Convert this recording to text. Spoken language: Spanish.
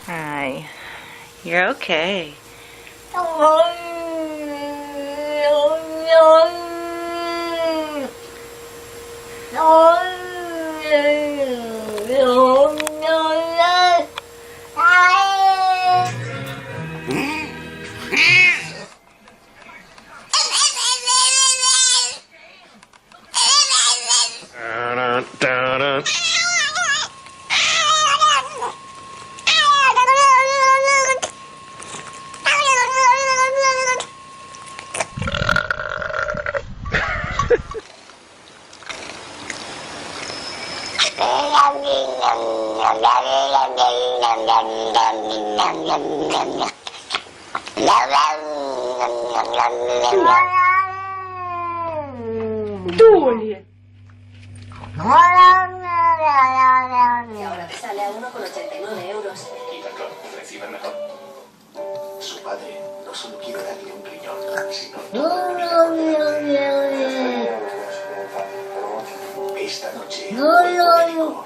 Hi, you're okay. Duli. Y ahora te sale a 1,89 euros. Y la claro, recibe mejor. Su padre no solo quiere darle un riñón, sino toda la vida. Esta noche, el médico